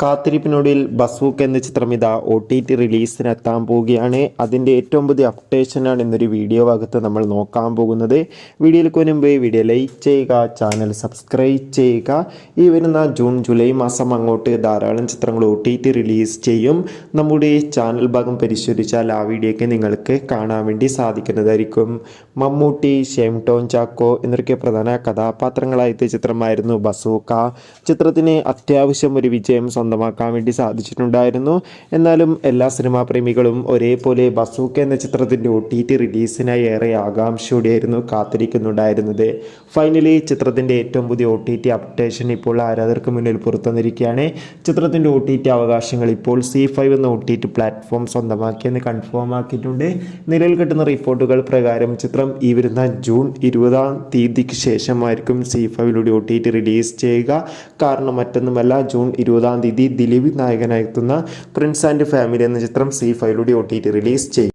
കാത്തിരിപ്പിനൊടുവിൽ ബസൂക്ക് എന്ന ചിത്രം ഇതാ OTT റിലീസിനെത്താൻ പോവുകയാണ്. അതിൻ്റെ ഏറ്റവും പുതിയ അപ്ഡേഷനാണ് ഇന്നൊരു വീഡിയോ ഭാഗത്ത് നമ്മൾ നോക്കാൻ പോകുന്നത്. വീഡിയോയിലേക്ക് മുൻപ് വീഡിയോ ലൈക്ക് ചെയ്യുക, ചാനൽ സബ്സ്ക്രൈബ് ചെയ്യുക. ഈ വരുന്ന ജൂൺ ജൂലൈ മാസം അങ്ങോട്ട് ധാരാളം ചിത്രങ്ങൾ OTT റിലീസ് ചെയ്യും. നമ്മുടെ ചാനൽ ഭാഗം പരിശോധിച്ചാൽ ആ വീഡിയോയ്ക്ക് നിങ്ങൾക്ക് കാണാൻ വേണ്ടി സാധിക്കുന്നതായിരിക്കും. മമ്മൂട്ടി, ഷെയിം ടോം ചാക്കോ എന്നൊക്കെ പ്രധാന കഥാപാത്രങ്ങളായ ചിത്രമായിരുന്നു ബസൂക്ക. ചിത്രത്തിന് അത്യാവശ്യം ഒരു വിജയം സ്വന്തമാക്കാൻ വേണ്ടി സാധിച്ചിട്ടുണ്ടായിരുന്നു. എന്നാലും എല്ലാ സിനിമാ പ്രേമികളും ഒരേപോലെ ബസൂക്ക എന്ന ചിത്രത്തിൻ്റെ OTT റിലീസിനായി ഏറെ ആകാംക്ഷയോടെയായിരുന്നു കാത്തിരിക്കുന്നുണ്ടായിരുന്നത്. ഫൈനലി ചിത്രത്തിൻ്റെ ഏറ്റവും പുതിയ OTT അപ്ഡേഷൻ ഇപ്പോൾ ആരാധകർക്ക് മുന്നിൽ പുറത്തുവന്നിരിക്കുകയാണ്. ചിത്രത്തിൻ്റെ OTT അവകാശങ്ങൾ ഇപ്പോൾ ZEE5 എന്ന OTT പ്ലാറ്റ്ഫോം സ്വന്തമാക്കിയെന്ന് കൺഫേം ആക്കിയിട്ടുണ്ട്. നിലവിൽ കിട്ടുന്ന റിപ്പോർട്ടുകൾ പ്രകാരം ചിത്രം ഈ വരുന്ന ജൂൺ 20-ാം തീയതിക്ക് ശേഷമായിരിക്കും ZEE5 OTT റിലീസ് ചെയ്യുക. കാരണം മറ്റൊന്നുമല്ല, ജൂൺ 20-ാം തീയതി ദിലീപ് നായകനായെത്തുന്ന പ്രിൻസ് ആൻഡ് ഫാമിലി എന്ന ചിത്രം ZEE5 OTT റിലീസ് ചെയ്യും.